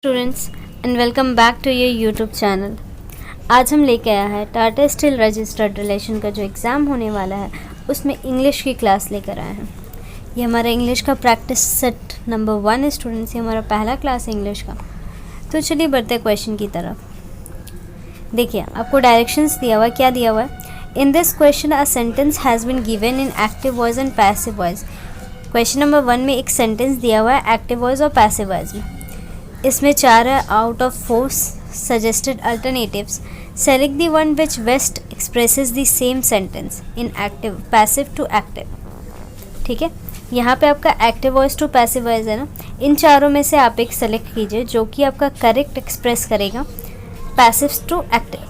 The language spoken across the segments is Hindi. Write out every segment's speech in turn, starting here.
Students and welcome back to your YouTube channel. आज हम लेके आया है टाटा स्टील रजिस्टर्ड रिलेशन का जो एग्ज़ाम होने वाला है उसमें इंग्लिश की क्लास लेकर आए हैं। ये हमारा इंग्लिश का प्रैक्टिस सेट नंबर 1 है स्टूडेंट्स। ये हमारा पहला क्लास है इंग्लिश का। तो चलिए बढ़ते हैं क्वेश्चन की तरफ। देखिए आपको डायरेक्शंस दिया हुआ है। क्या दिया हुआ है? In this question a sentence has been given in active voice and passive voice. Question number 1 में एक सेंटेंस दिया हुआ है एक्टिव वॉइस और पैसिव वॉइस में। इसमें 4 है out of 4 suggested alternatives. Select the one which best expresses the same sentence in active passive to active. ठीक है, यहाँ पे आपका active voice to passive voice है ना। इन चारों में से आप एक सेलेक्ट कीजिए जो कि आपका करेक्ट एक्सप्रेस करेगा पैसिव टू एक्टिव।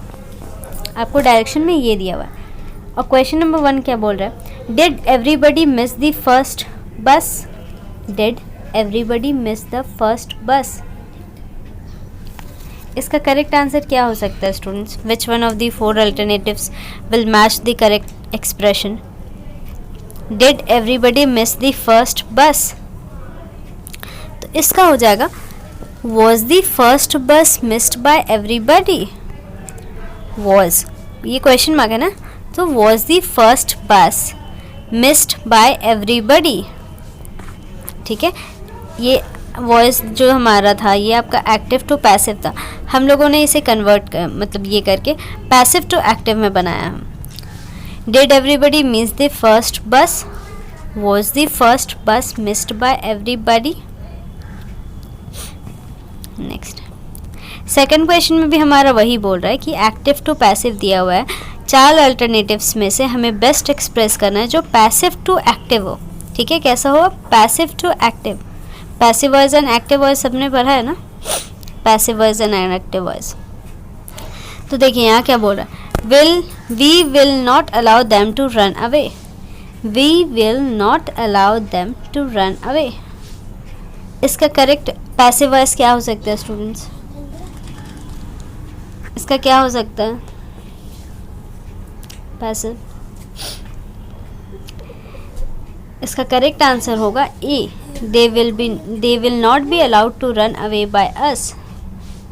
आपको डायरेक्शन में ये दिया हुआ है। और क्वेश्चन नंबर 1 क्या बोल रहा है? Did everybody miss the first bus? Did everybody miss the first bus? इसका करेक्ट आंसर क्या हो सकता है students? Which one of the 4 alternatives will match the correct expression? Did everybody miss the first bus? तो इसका हो जाएगा was the first bus missed by everybody. Was, ये क्वेश्चन मार्क है ना, तो was the first bus missed by everybody. ठीक है, ये वॉइस जो हमारा था ये आपका एक्टिव टू पैसिव था। हम लोगों ने इसे कन्वर्ट कर मतलब ये करके पैसिव टू एक्टिव में बनाया है। Did everybody miss the first bus? Was the first bus missed by everybody? Next second question में भी हमारा वही बोल रहा है कि एक्टिव टू पैसिव दिया हुआ है। 4 अल्टरनेटिव्स में से हमें बेस्ट एक्सप्रेस करना है जो पैसिव टू एक्टिव हो। ठीक है, कैसा हो? Passive to active. Passive voice and active voice सबने पढ़ा है ना, passive voice and active voice. तो देखिए यहाँ क्या बोल रहा है? We will not allow them to run away. We will not allow them to run away. इसका करेक्ट पैसिव वॉइस क्या हो सकता है स्टूडेंट्स? इसका क्या हो सकता है पैसिव? इसका करेक्ट आंसर होगा ए। They will not be allowed to run away by us.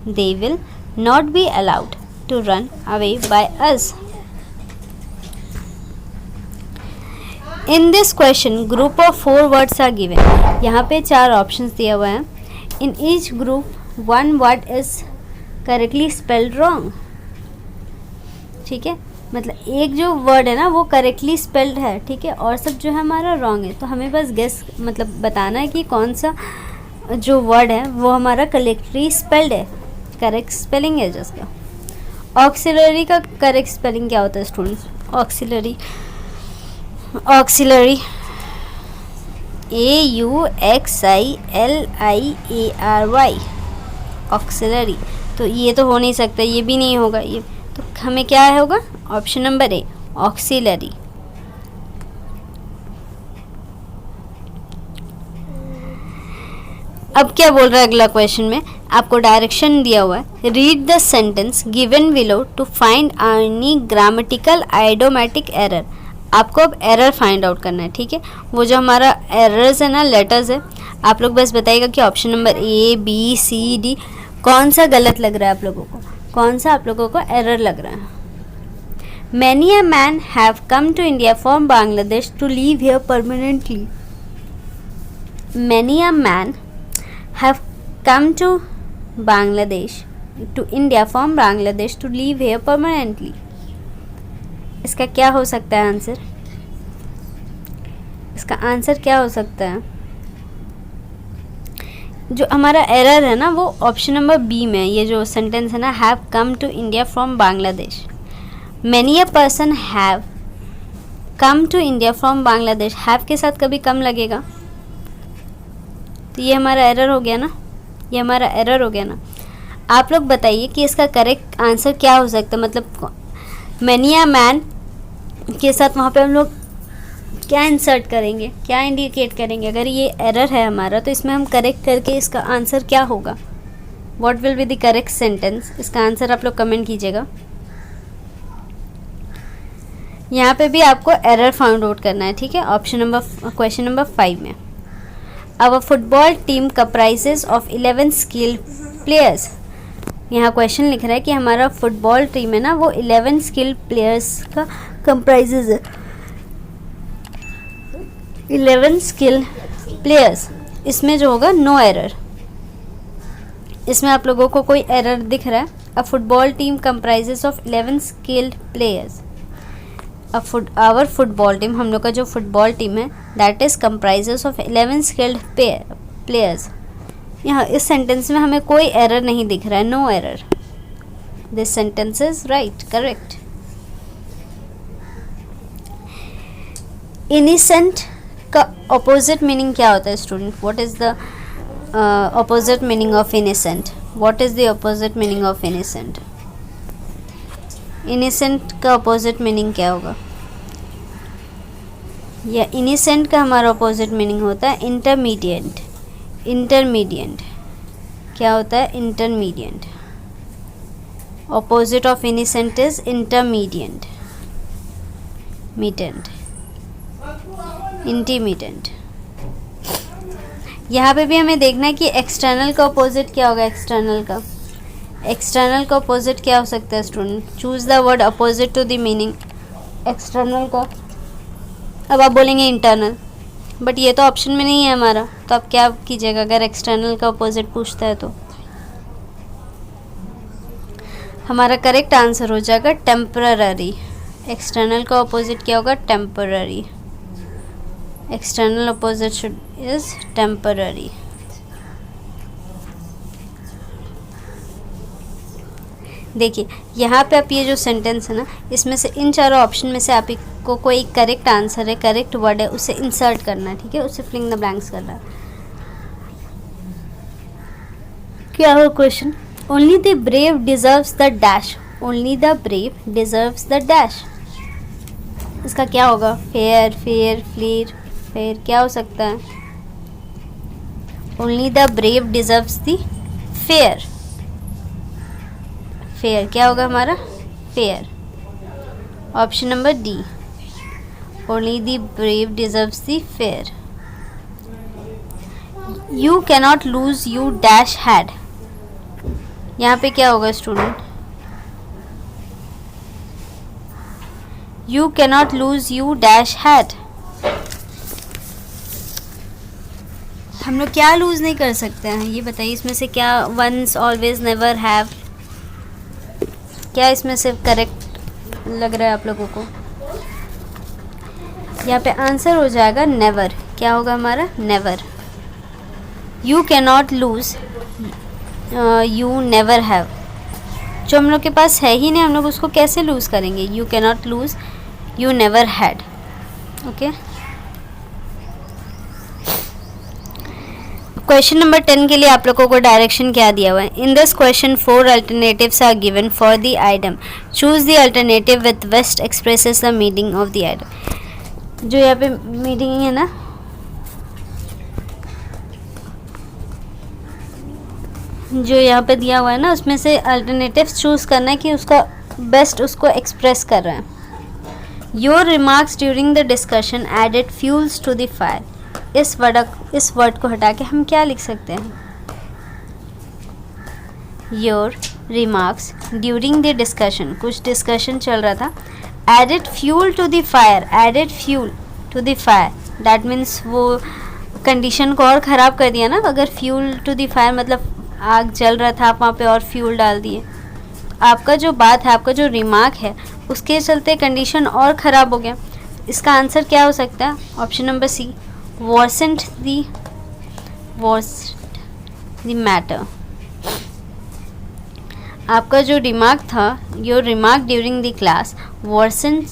They will not be allowed to run away by us. In this question, group of 4 words are given. यहाँ पे 4 options दिया हुआ है. In each group, 1 word is correctly spelled wrong. ठीक है, मतलब एक जो वर्ड है ना वो करेक्टली स्पेल्ड है, ठीक है, और सब जो है हमारा रॉन्ग है। तो हमें बस गेस मतलब बताना है कि कौन सा जो वर्ड है वो हमारा करेक्टली स्पेल्ड है, करेक्ट स्पेलिंग है जिसका। ऑक्सिलरी का करेक्ट स्पेलिंग क्या होता है स्टूडेंट्स? Auxiliary AUXILIARY, auxiliary. तो ये तो हो नहीं सकता, ये भी नहीं होगा। ये तो हमें क्या होगा? ऑप्शन नंबर ए, ऑक्सिलरी। अब क्या बोल रहा है अगला क्वेश्चन में? आपको डायरेक्शन दिया हुआ है। Read the sentence given below to find any grammatical idiomatic error. आपको अब एरर फाइंड आउट करना है। ठीक है, वो जो हमारा एरर्स है ना, लेटर्स है, आप लोग बस बताइएगा कि option number A, B, C, D कौन सा गलत लग रहा है आप लोगों को, कौन सा आप लोगों को एरर लग रहा है। Many a man have come to India from Bangladesh to live here permanently. Many a man have come to Bangladesh to India from Bangladesh to live here permanently. इसका क्या हो सकता है आंसर? इसका आंसर क्या हो सकता है? जो हमारा एरर है ना वो ऑप्शन नंबर बी में, ये जो सेंटेंस है ना, have come to India from Bangladesh. Many a person have come to India from Bangladesh, have के साथ कभी कम लगेगा, तो ये हमारा एरर हो गया ना, ये हमारा एरर हो गया ना। आप लोग बताइए कि इसका करेक्ट आंसर क्या हो सकता है? मतलब मैनी अ मैन के साथ वहाँ पे हम लोग क्या इंसर्ट करेंगे, क्या इंडिकेट करेंगे? अगर ये एरर है हमारा तो इसमें हम करेक्ट करके इसका आंसर क्या होगा? What will be the correct sentence? इसका आंसर आप लोग कमेंट कीजिएगा। यहाँ पे भी आपको एरर फाइंड आउट करना है। ठीक है, क्वेश्चन नंबर 5 में Our football team comprises of 11 skilled players. यहाँ क्वेश्चन लिख रहा है कि हमारा फुटबॉल टीम है ना, वो 11 स्किल्ड प्लेयर्स का कंप्राइजेज है। 11 स्किल्ड प्लेयर्स, इसमें जो होगा नो एरर। इसमें आप लोगों को कोई एरर दिख रहा है? A football team comprises of 11 skilled players. Our football team, हम लोग का जो फुटबॉल टीम है, that is comprises of 11 skilled players. यहाँ इस सेंटेंस में हमें कोई एरर नहीं दिख रहा है, no error. This sentence is right, correct. Innocent का ऑपोजिट मीनिंग क्या होता है student? What is the opposite meaning of innocent? What is the opposite meaning of innocent? innocent का opposite meaning क्या होगा? या innocent का हमारा opposite meaning होता है intermediate। intermediate क्या होता है? intermediate। opposite of innocent is intermediate। mediant, intimidant। यहाँ पे भी हमें देखना है कि एक्सटर्नल का अपोजिट क्या होगा। एक्सटर्नल का अपोजिट क्या हो सकता है student? Choose the word opposite to the meaning. External का, अब आप बोलेंगे इंटरनल, बट ये तो ऑप्शन में नहीं है हमारा, तो आप क्या कीजिएगा अगर एक्सटर्नल का अपोजिट पूछता है तो? हमारा करेक्ट आंसर हो जाएगा टेम्पररी। एक्सटर्नल का अपोजिट क्या होगा? Temporary. External opposite is temporary। देखिए यहाँ पे आप ये जो सेंटेंस है ना, इसमें से इन चारों ऑप्शन में से आप को कोई करेक्ट आंसर है, करेक्ट वर्ड है, उसे इंसर्ट करना है, ठीक है? उसे फिलिंग द ब्लैंक्स करना है। क्या हो question? Only the brave deserves the dash. Only the brave deserves the dash, इसका क्या होगा? फेयर, फेयर, फ्लीर, फेयर क्या हो सकता है? Only the brave deserves the fair. Fair क्या होगा हमारा? Fair. Option number D, only the brave deserves the fair. You cannot lose you dash had, यहाँ पे क्या होगा student? You cannot lose you dash had, हम लोग क्या लूज़ नहीं कर सकते हैं ये बताइए। इसमें से क्या वंस, ऑलवेज, नेवर, हैव, क्या इसमें से करेक्ट लग रहा है आप लोगों को? यहाँ पे आंसर हो जाएगा नेवर। क्या होगा हमारा? Never. You can not lose, you never have, जो हम लोग के पास है ही नहीं, हम लोग उसको कैसे लूज़ करेंगे? You can not lose, you never had. Okay, question number 10 के लिए आप लोगों को डायरेक्शन क्या दिया हुआ है? In this question 4 alternatives are given for the item. Choose the alternative with best expresses the meaning of the item. जो यहाँ पे मीनिंग है ना, जो यहाँ पे दिया हुआ है ना, उसमें से अल्टरनेटिव्स चूज करना है कि उसका बेस्ट उसको एक्सप्रेस कर रहा है। Your remarks during the discussion added fuels to the fire. इस वर्ड को हटा के हम क्या लिख सकते हैं? Your remarks during the discussion, कुछ डिस्कशन चल रहा था, added fuel to the fire. Added fuel to the fire, that means वो कंडीशन को और ख़राब कर दिया ना। अगर फ्यूल टू द फायर मतलब आग जल रहा था, आप वहाँ पे और फ्यूल डाल दिए, आपका जो बात है, आपका जो रिमार्क है, उसके चलते कंडीशन और ख़राब हो गया। इसका आंसर क्या हो सकता है? Option number C, worsened the matter। आपका जो रिमार्क था, your remark during the class worsened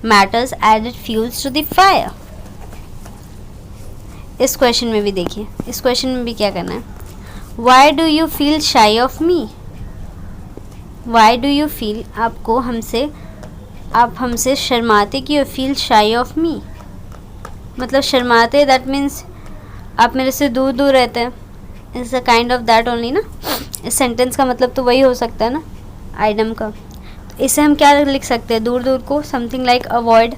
matters added fuels to the fire। इस क्वेश्चन में भी देखिए, इस क्वेश्चन में भी क्या करना है? why do you feel shy of me? why do you feel, आपको हमसे, आप हमसे शर्माते कि you feel shy of me, मतलब शर्माते, दैट मीन्स आप मेरे से दूर दूर रहते हैं। It's a kind of that only ना। इस सेंटेंस का मतलब तो वही हो सकता है ना आइटम का। तो इसे हम क्या लिख सकते हैं? दूर दूर को समथिंग लाइक अवॉइड।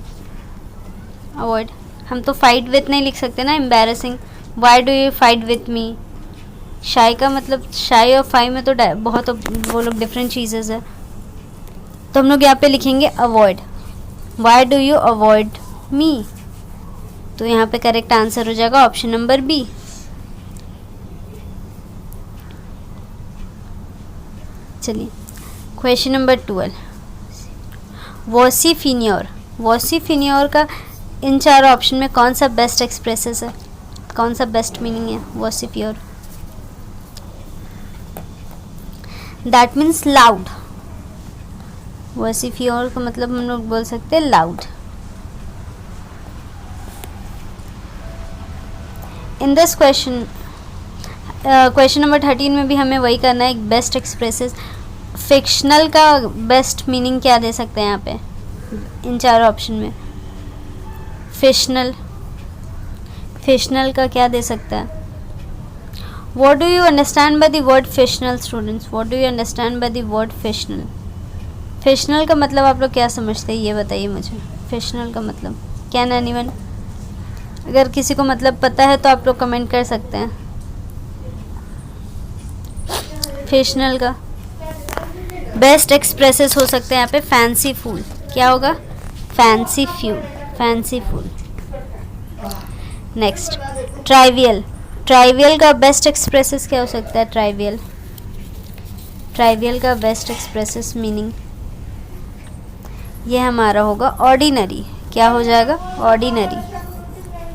हम तो फाइट विथ नहीं लिख सकते ना, embarrassing. Y do you fight with me? शाई का मतलब शाई और फाई में तो बहुत वो लोग डिफरेंट चीज़ें है। तो हम लोग यहाँ पे लिखेंगे avoid. Why do you avoid me? तो यहाँ पे करेक्ट आंसर हो जाएगा ऑप्शन नंबर बी। चलिए क्वेश्चन नंबर 12, वॉसिफिन्योर। वॉसिफिन्योर का इन चार ऑप्शन में कौन सा बेस्ट एक्सप्रेसेस है, कौन सा बेस्ट मीनिंग है vociferous? That means loud. Vociferous का मतलब हम लोग बोल सकते हैं loud. In this question number 13 में भी हमें वही करना है, एक बेस्ट एक्सप्रेसेस। फिक्शनल का बेस्ट मीनिंग क्या दे सकते हैं यहाँ पे इन चार ऑप्शन में? फिक्शनल का क्या दे सकता है? What do you understand by the word fictional, students? What do you understand by the word fictional? Fictional का मतलब आप लोग क्या समझते हैं, ये बताइए मुझे। फिक्शनल का मतलब कैन एनीवन? अगर किसी को मतलब पता है तो आप लोग कमेंट कर सकते हैं। फिक्शनल का बेस्ट एक्सप्रेसेस हो सकते हैं यहाँ पे फैंसीफुल। क्या होगा? फैंसीफुल। Next trivial. ट्राइवियल का बेस्ट एक्सप्रेसेस क्या हो सकता है? ट्राइवियल का बेस्ट एक्सप्रेसेस मीनिंग ये हमारा होगा ऑर्डिनरी। क्या हो जाएगा?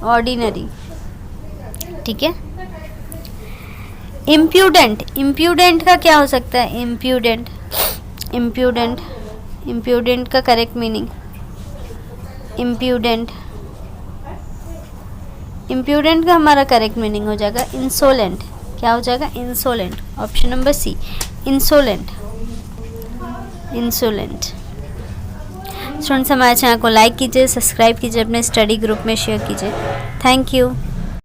ऑर्डिनरी। ठीक है। इम्प्यूडेंट का क्या हो सकता है? इम्प्यूडेंट का करेक्ट मीनिंग इम्प्यूडेंट का हमारा करेक्ट मीनिंग हो जाएगा इंसोलेंट। क्या हो जाएगा? Insolent. Option number C, insolent. Students हमारे चैनल को लाइक कीजिए, सब्सक्राइब कीजिए, अपने स्टडी ग्रुप में शेयर कीजिए। Thank you.